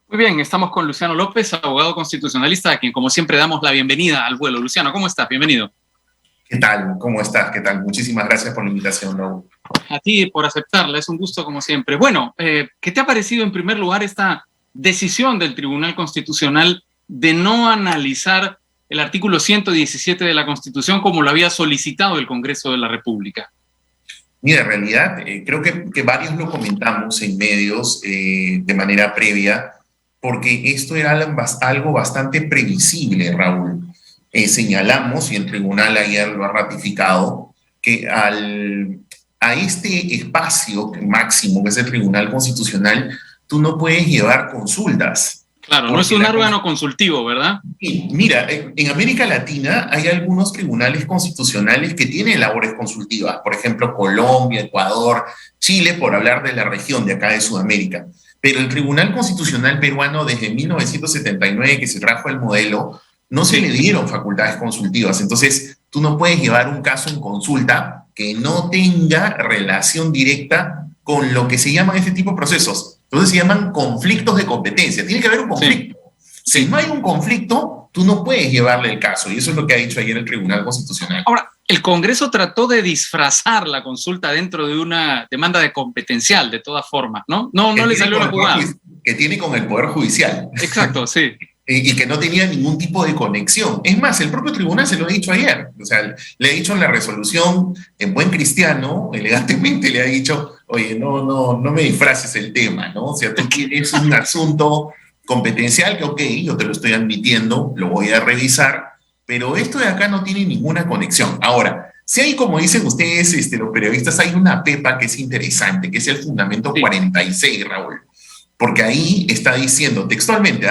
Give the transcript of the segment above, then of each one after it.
Muy bien, estamos con Luciano López, abogado constitucionalista, a quien como siempre damos la bienvenida al vuelo. Luciano, ¿cómo estás? Bienvenido. ¿Qué tal? ¿Cómo estás? ¿Qué tal? Muchísimas gracias por la invitación, Raúl. A ti por aceptarla, es un gusto como siempre. Bueno, ¿qué te ha parecido en primer lugar esta decisión del Tribunal Constitucional de no analizar el artículo 117 de la Constitución como lo había solicitado el Congreso de la República? Mira, en realidad creo que varios lo comentamos en medios de manera previa, porque esto era algo bastante previsible, Raúl. Señalamos, y el tribunal ayer lo ha ratificado, que a este espacio máximo, que es el Tribunal Constitucional, tú no puedes llevar consultas. Claro, no es un órgano consultivo, ¿verdad? Sí, mira, en América Latina hay algunos tribunales constitucionales que tienen labores consultivas, por ejemplo, Colombia, Ecuador, Chile, por hablar de la región de acá de Sudamérica. Pero el Tribunal Constitucional peruano, desde 1979 que se trajo el modelo, no se le dieron facultades consultivas. Entonces, tú no puedes llevar un caso en consulta que no tenga relación directa con lo que se llaman este tipo de procesos. Entonces se llaman conflictos de competencia. Tiene que haber un conflicto. Sí. Si no hay un conflicto, tú no puedes llevarle el caso. Y eso es lo que ha dicho ayer el Tribunal Constitucional. Ahora, el Congreso trató de disfrazar la consulta dentro de una demanda de competencial, de todas formas, ¿no? No le salió la jugada. Que tiene con el Poder Judicial. Exacto, sí. Y que no tenía ningún tipo de conexión. Es más, el propio tribunal se lo ha dicho ayer. O sea, le ha dicho en la resolución, en buen cristiano, elegantemente le ha dicho, oye, no me disfraces el tema, ¿no? O sea, tú tienes un asunto competencial que, ok, yo te lo estoy admitiendo, lo voy a revisar, pero esto de acá no tiene ninguna conexión. Ahora, si hay, como dicen ustedes, los periodistas, hay una pepa que es interesante, que es el fundamento 46, Raúl. Porque ahí está diciendo textualmente,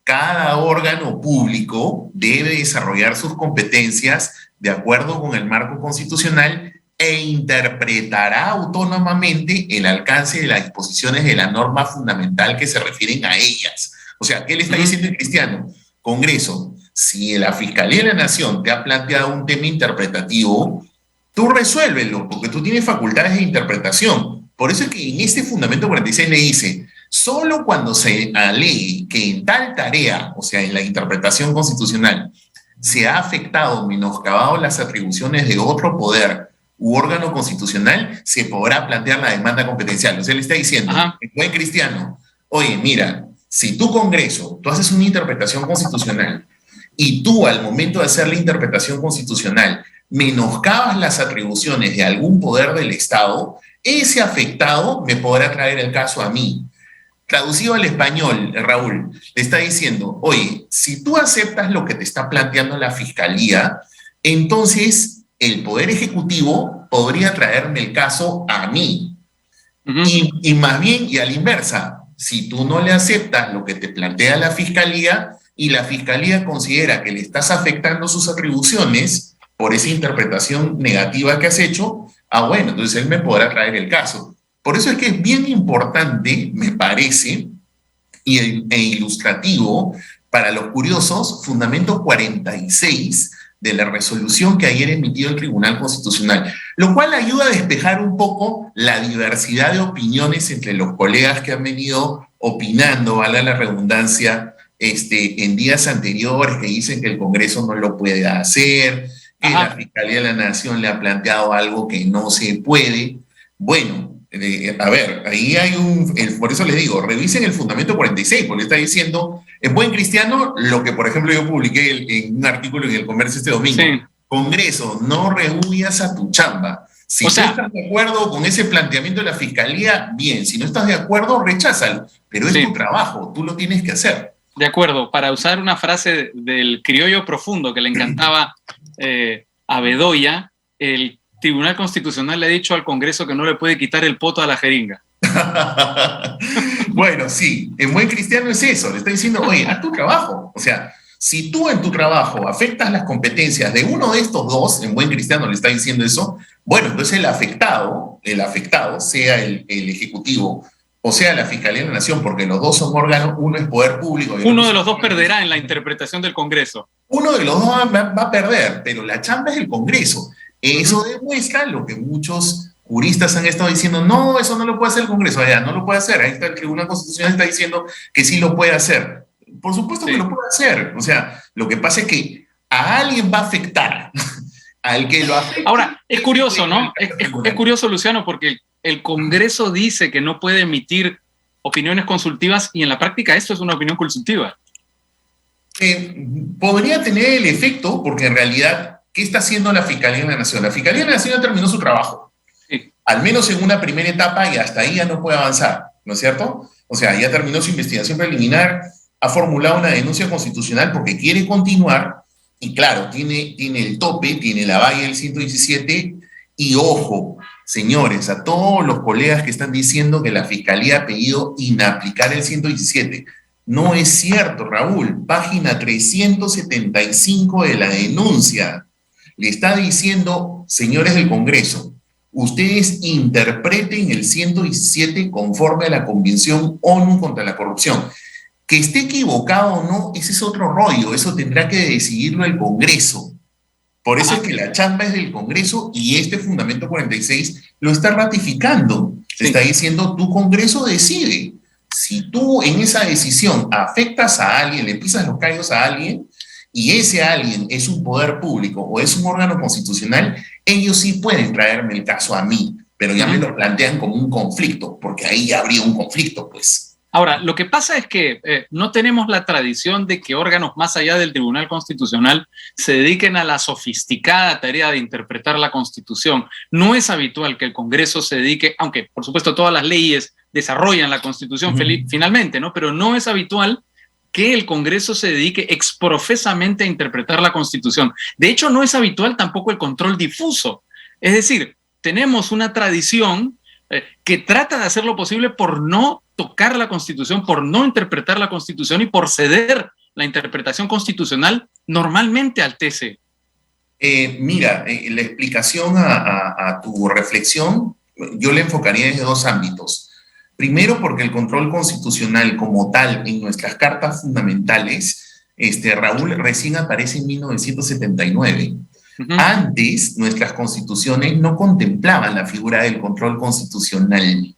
cada órgano público debe desarrollar sus competencias de acuerdo con el marco constitucional e interpretará autónomamente el alcance de las disposiciones de la norma fundamental que se refieren a ellas. O sea, ¿qué le está diciendo el cristiano? Congreso, si la Fiscalía de la Nación te ha planteado un tema interpretativo, tú resuélvelo, porque tú tienes facultades de interpretación. Por eso es que en este fundamento 46 le dice, solo cuando se alegue que en tal tarea, o sea, en la interpretación constitucional, se ha afectado o menoscabado las atribuciones de otro poder u órgano constitucional, se podrá plantear la demanda competencial. O sea, le está diciendo, el buen cristiano, oye, mira, si tu Congreso, tú haces una interpretación constitucional y tú al momento de hacer la interpretación constitucional menoscabas las atribuciones de algún poder del Estado, ese afectado me podrá traer el caso a mí. Traducido al español, Raúl, le está diciendo, oye, si tú aceptas lo que te está planteando la Fiscalía, entonces el Poder Ejecutivo podría traerme el caso a mí. Y más bien, y a la inversa, si tú no le aceptas lo que te plantea la Fiscalía y la Fiscalía considera que le estás afectando sus atribuciones por esa interpretación negativa que has hecho, bueno, entonces él me podrá traer el caso. Por eso es que es bien importante, me parece, e ilustrativo para los curiosos, fundamento 46 de la resolución que ayer emitió el Tribunal Constitucional, lo cual ayuda a despejar un poco la diversidad de opiniones entre los colegas que han venido opinando, vale la redundancia, en días anteriores, que dicen que el Congreso no lo puede hacer, que la Fiscalía de la Nación le ha planteado algo que no se puede. Bueno, a ver, ahí hay por eso les digo, revisen el fundamento 46, porque está diciendo, en buen cristiano, lo que por ejemplo yo publiqué en un artículo en El Comercio este domingo. Sí. Congreso, no rehuyas a tu chamba. Si tú estás de acuerdo con ese planteamiento de la Fiscalía, bien. Si no estás de acuerdo, recházalo. Pero es tu trabajo, tú lo tienes que hacer. De acuerdo, para usar una frase del criollo profundo que le encantaba a Bedoya, el Tribunal Constitucional le ha dicho al Congreso que no le puede quitar el poto a la jeringa. Bueno, sí, en buen cristiano es eso, le está diciendo, oye, haz tu trabajo. O sea, si tú en tu trabajo afectas las competencias de uno de estos dos, en buen cristiano le está diciendo eso, bueno, entonces el afectado, sea el Ejecutivo o sea la Fiscalía de la Nación, porque los dos son órganos, uno es poder público. Y uno de los dos perderá en la interpretación del Congreso. Uno de los dos va a perder, pero la chamba es el Congreso. Eso demuestra lo que muchos juristas han estado diciendo, no, eso no lo puede hacer el Congreso, allá no lo puede hacer, ahí está el Tribunal Constitucional está diciendo que sí lo puede hacer. Por supuesto que lo puede hacer, o sea, lo que pasa es que a alguien va a afectar, al que lo afecta. Ahora, es curioso, ¿no? Es curioso, Luciano, porque el Congreso dice que no puede emitir opiniones consultivas y en la práctica esto es una opinión consultiva. Podría tener el efecto, porque en realidad, ¿qué está haciendo la Fiscalía de la Nación? La Fiscalía de la Nación ya terminó su trabajo, sí, al menos en una primera etapa, y hasta ahí ya no puede avanzar, ¿no es cierto? O sea, ya terminó su investigación preliminar, ha formulado una denuncia constitucional porque quiere continuar, y claro, tiene el tope, tiene la valla del 117, y ojo, señores, a todos los colegas que están diciendo que la Fiscalía ha pedido inaplicar el 117, no es cierto, Raúl. Página 375 de la denuncia le está diciendo, señores del Congreso, ustedes interpreten el 117 conforme a la Convención ONU contra la Corrupción. Que esté equivocado o no, ese es otro rollo, eso tendrá que decidirlo el Congreso. Por eso es que la chamba es del Congreso y este Fundamento 46 lo está ratificando. Se está diciendo, tu Congreso decide. Si tú en esa decisión afectas a alguien, le pisas los callos a alguien, y ese alguien es un poder público o es un órgano constitucional, ellos sí pueden traerme el caso a mí, pero ya me lo plantean como un conflicto, porque ahí ya habría un conflicto, pues. Ahora, lo que pasa es que no tenemos la tradición de que órganos más allá del Tribunal Constitucional se dediquen a la sofisticada tarea de interpretar la Constitución. No es habitual que el Congreso se dedique, aunque por supuesto todas las leyes desarrollan la Constitución finalmente, ¿no? Pero no es habitual que el Congreso se dedique exprofesamente a interpretar la Constitución. De hecho, no es habitual tampoco el control difuso. Es decir, tenemos una tradición que trata de hacer lo posible por no tocar la Constitución, por no interpretar la Constitución y por ceder la interpretación constitucional normalmente al TC. Mira, la explicación a tu reflexión, yo la enfocaría desde dos ámbitos. Primero, porque el control constitucional como tal en nuestras cartas fundamentales, Raúl, recién aparece en 1979. Antes, nuestras constituciones no contemplaban la figura del control constitucional.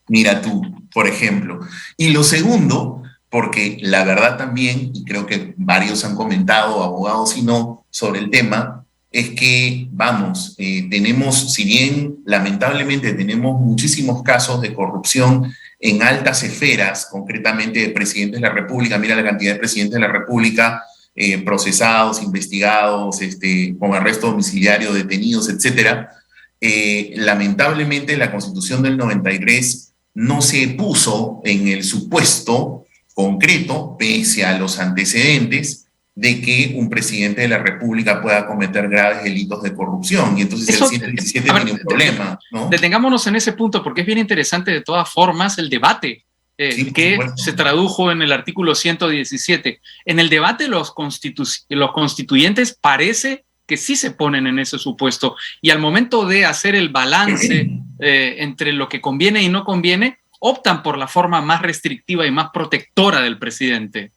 Mira tú, por ejemplo. Y lo segundo, porque la verdad también, y creo que varios han comentado, abogados y no, sobre el tema, es que, vamos, tenemos, si bien lamentablemente tenemos muchísimos casos de corrupción en altas esferas, concretamente de presidentes de la República, mira la cantidad de presidentes de la República procesados, investigados, con arresto domiciliario, detenidos, etcétera. Lamentablemente la Constitución del 93 no se puso en el supuesto concreto, pese a los antecedentes, de que un presidente de la República pueda cometer graves delitos de corrupción. Y entonces el 117 tiene un problema, ¿no? Detengámonos en ese punto, porque es bien interesante de todas formas el debate que se tradujo en el artículo 117. En el debate los constituyentes parece que sí se ponen en ese supuesto, y al momento de hacer el balance entre lo que conviene y no conviene, optan por la forma más restrictiva y más protectora del presidente.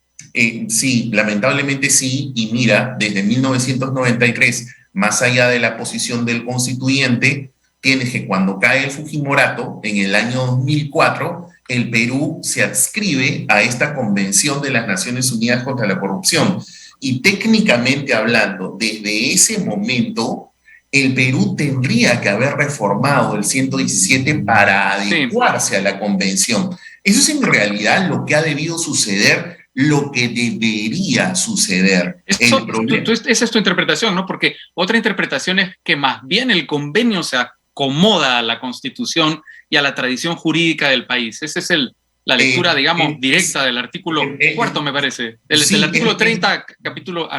Sí, lamentablemente sí, y mira, desde 1993, más allá de la posición del constituyente, tienes que cuando cae el Fujimorato, en el año 2004, el Perú se adscribe a esta Convención de las Naciones Unidas contra la Corrupción. Y técnicamente hablando, desde ese momento, el Perú tendría que haber reformado el 117 para adecuarse a la Convención. Eso es en realidad lo que ha debido suceder, lo que debería suceder. Esa es tu interpretación, ¿no? Porque otra interpretación es que más bien el convenio se acomoda a la Constitución y a la tradición jurídica del país. Esa es la lectura, digamos, directa del artículo cuarto, me parece. Del artículo 30, capítulo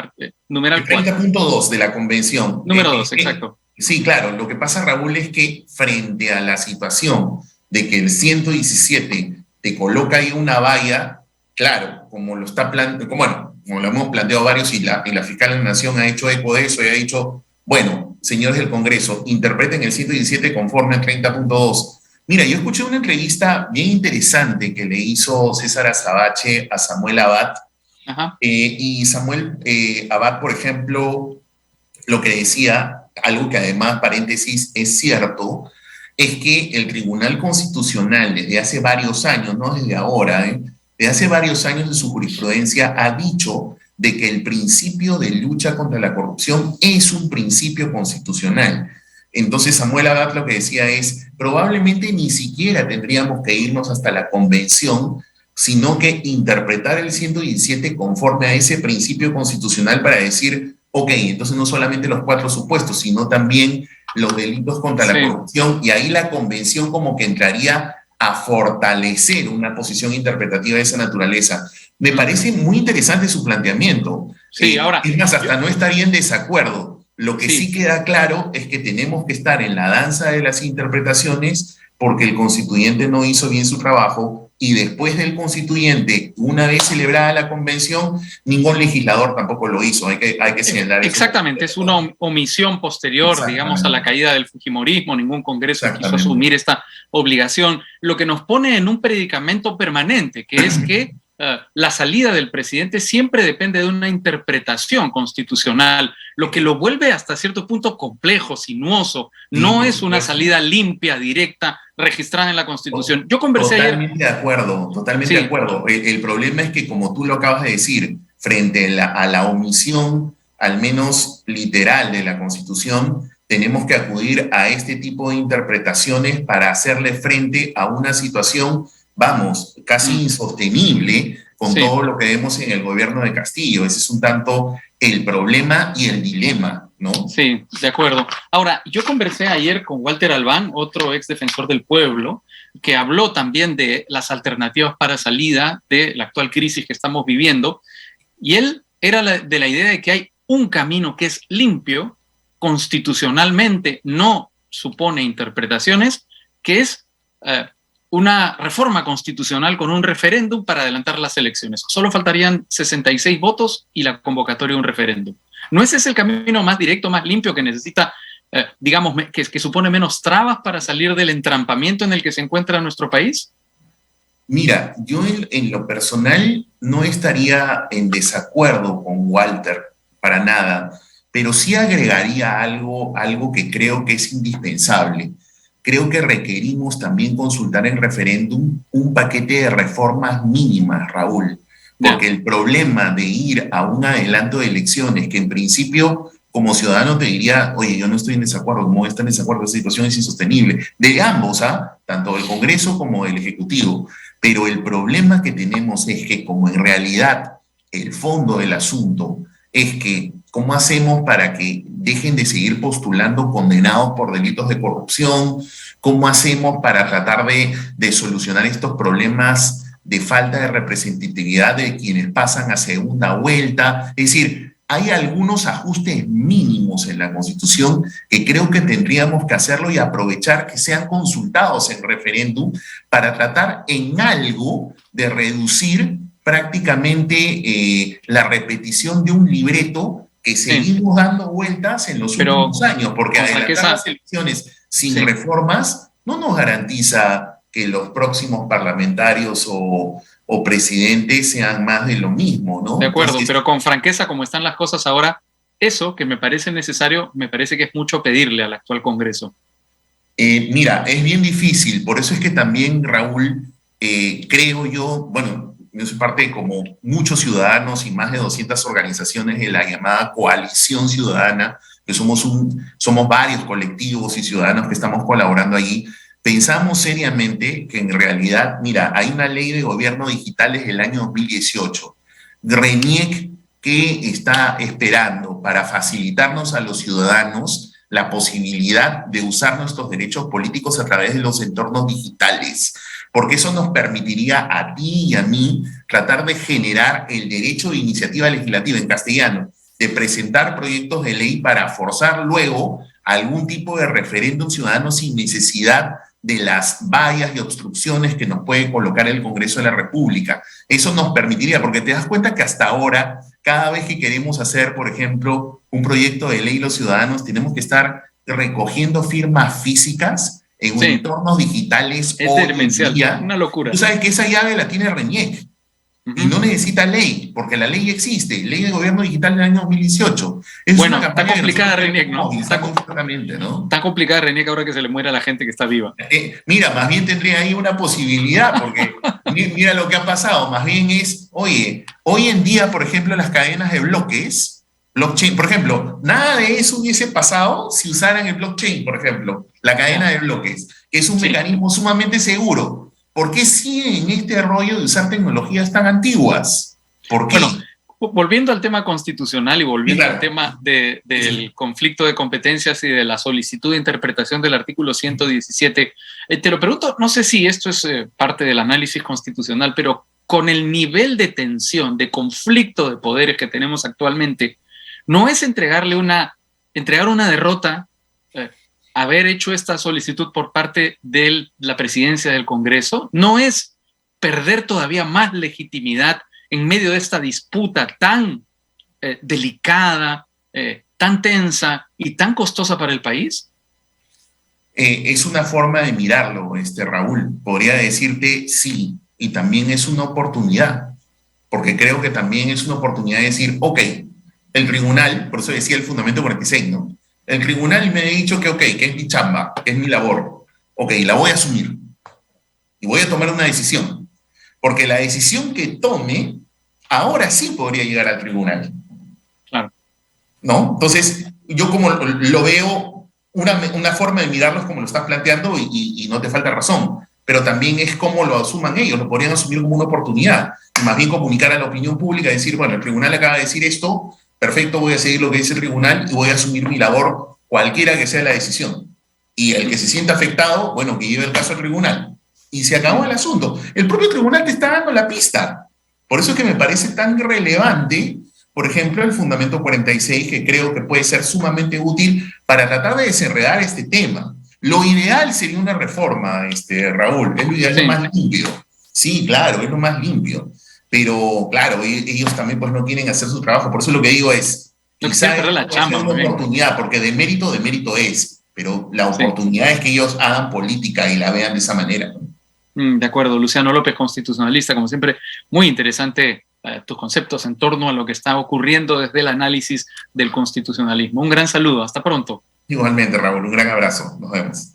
numeral 4. 30.2 de la Convención. Número 2, exacto. Sí, claro. Lo que pasa, Raúl, es que frente a la situación de que el 117 te coloca ahí una valla, claro, como lo hemos planteado varios, y la fiscal de la Nación ha hecho eco de eso y ha dicho, bueno, señores del Congreso, interpreten el 117 conforme al 30.2. Mira, yo escuché una entrevista bien interesante que le hizo César Azabache a Samuel Abad. Y Samuel Abad, por ejemplo, lo que decía, algo que además, paréntesis, es cierto, es que el Tribunal Constitucional desde hace varios años, no desde ahora, desde hace varios años en su jurisprudencia ha dicho de que el principio de lucha contra la corrupción es un principio constitucional. Entonces Samuel Abad lo que decía es, probablemente ni siquiera tendríamos que irnos hasta la convención, sino que interpretar el 117 conforme a ese principio constitucional para decir, ok, entonces no solamente los 4 supuestos, sino también los delitos contra la corrupción, y ahí la convención como que entraría a fortalecer una posición interpretativa de esa naturaleza. Me parece muy interesante su planteamiento. Sí, ahora... Es más, hasta no estaría en desacuerdo. Lo que sí queda claro es que tenemos que estar en la danza de las interpretaciones porque el constituyente no hizo bien su trabajo y después del constituyente, una vez celebrada la convención, ningún legislador tampoco lo hizo. Hay que señalar eso. Exactamente, es una omisión posterior, digamos, a la caída del fujimorismo. Ningún congreso quiso asumir esta obligación, lo que nos pone en un predicamento permanente, que es que la salida del presidente siempre depende de una interpretación constitucional, lo que lo vuelve hasta cierto punto complejo, sinuoso. No es una salida limpia, directa, registrada en la Constitución. Yo conversé totalmente de acuerdo. El problema es que, como tú lo acabas de decir, frente a la omisión, al menos literal, de la Constitución, tenemos que acudir a este tipo de interpretaciones para hacerle frente a una situación, vamos, casi insostenible con todo lo que vemos en el gobierno de Castillo. Ese es un tanto el problema y el dilema, ¿no? Sí, de acuerdo. Ahora, yo conversé ayer con Walter Albán, otro ex defensor del pueblo, que habló también de las alternativas para salida de la actual crisis que estamos viviendo, y él era de la idea de que hay un camino que es limpio, constitucionalmente no supone interpretaciones, que es una reforma constitucional con un referéndum para adelantar las elecciones. Solo faltarían 66 votos y la convocatoria de un referéndum. ¿No ese es el camino más directo, más limpio, que necesita, digamos, que supone menos trabas para salir del entrampamiento en el que se encuentra nuestro país? Mira, yo en lo personal no estaría en desacuerdo con Walter para nada, pero sí agregaría algo que creo que es indispensable. Creo que requerimos también consultar en referéndum un paquete de reformas mínimas, Raúl, porque el problema de ir a un adelanto de elecciones, que en principio como ciudadano te diría, oye, yo no estoy en desacuerdo, no está en desacuerdo, esta situación es insostenible, de ambos, tanto del Congreso como del Ejecutivo, pero el problema que tenemos es que como en realidad el fondo del asunto es que ¿cómo hacemos para que dejen de seguir postulando condenados por delitos de corrupción? ¿Cómo hacemos para tratar de solucionar estos problemas de falta de representatividad de quienes pasan a segunda vuelta? Es decir, hay algunos ajustes mínimos en la Constitución que creo que tendríamos que hacerlo y aprovechar que sean consultados en referéndum para tratar en algo de reducir prácticamente la repetición de un libreto que seguimos dando vueltas en los últimos años, porque adelantar las elecciones sin reformas no nos garantiza que los próximos parlamentarios o presidentes sean más de lo mismo, ¿no? De acuerdo, entonces, pero con franqueza, como están las cosas ahora, eso que me parece necesario, me parece que es mucho pedirle al actual Congreso. Mira, es bien difícil, por eso es que también, Raúl, creo yo, bueno, yo soy parte de como muchos ciudadanos y más de 200 organizaciones de la llamada Coalición Ciudadana, que somos varios colectivos y ciudadanos que estamos colaborando allí. Pensamos seriamente que en realidad, mira, hay una ley de gobierno digital desde el año 2018, RENIEC, que está esperando para facilitarnos a los ciudadanos la posibilidad de usar nuestros derechos políticos a través de los entornos digitales, porque eso nos permitiría a ti y a mí tratar de generar el derecho de iniciativa legislativa en castellano, de presentar proyectos de ley para forzar luego algún tipo de referéndum ciudadano sin necesidad de las vallas y obstrucciones que nos puede colocar el Congreso de la República. Eso nos permitiría, porque te das cuenta que hasta ahora, cada vez que queremos hacer, por ejemplo, un proyecto de ley los ciudadanos, tenemos que estar recogiendo firmas físicas en entornos digitales. Es demencial, una locura. Tú sabes que esa llave la tiene RENIEC. Y no necesita ley, porque la ley existe, ley de gobierno digital del año 2018. Es Bueno, una está complicada, Reiniec, ¿no? ¿no? Está complicada, Reiniec, ahora que se le muere a la gente que está viva. Mira, más bien tendría ahí una posibilidad, porque mira lo que ha pasado, más bien es, oye, hoy en día, por ejemplo, las cadenas de bloques, blockchain, por ejemplo, nada de eso hubiese pasado si usaran el blockchain, por ejemplo, la cadena de bloques, que es un mecanismo sumamente seguro. ¿Por qué siguen en este rollo de usar tecnologías tan antiguas? ¿Por qué? Bueno, volviendo al tema constitucional y volviendo al tema del conflicto de competencias y de la solicitud de interpretación del artículo 117, te lo pregunto, no sé si esto es parte del análisis constitucional, pero con el nivel de tensión, de conflicto de poderes que tenemos actualmente, ¿no es entregar una derrota haber hecho esta solicitud por parte de la presidencia del Congreso? ¿No es perder todavía más legitimidad en medio de esta disputa tan delicada, tan tensa y tan costosa para el país? Es una forma de mirarlo, Raúl. Podría decirte sí, y también es una oportunidad, porque creo que también es una oportunidad de decir, ok, el tribunal, por eso decía el fundamento 46, ¿no? El tribunal me ha dicho que, ok, que es mi chamba, que es mi labor. Ok, la voy a asumir. Y voy a tomar una decisión. Porque la decisión que tome, ahora sí podría llegar al tribunal. Claro. ¿No? Entonces, yo como lo veo, una forma de mirarlo es como lo estás planteando y no te falta razón. Pero también es como lo asuman ellos, lo podrían asumir como una oportunidad. Y más bien comunicar a la opinión pública, decir, bueno, el tribunal acaba de decir esto, perfecto, voy a seguir lo que dice el tribunal y voy a asumir mi labor, cualquiera que sea la decisión. Y el que se sienta afectado, bueno, que lleve el caso al tribunal. Y se acabó el asunto. El propio tribunal te está dando la pista. Por eso es que me parece tan relevante, por ejemplo, el fundamento 46, que creo que puede ser sumamente útil para tratar de desenredar este tema. Lo ideal sería una reforma, Raúl, es lo ideal, lo más limpio. Sí, claro, es lo más limpio. Pero claro, ellos también pues no quieren hacer su trabajo. Por eso lo que digo es, quizá es una oportunidad, porque de mérito es, pero la oportunidad es que ellos hagan política y la vean de esa manera. De acuerdo, Luciano López, constitucionalista, como siempre, muy interesante tus conceptos en torno a lo que está ocurriendo desde el análisis del constitucionalismo. Un gran saludo, hasta pronto. Igualmente, Raúl, un gran abrazo, nos vemos.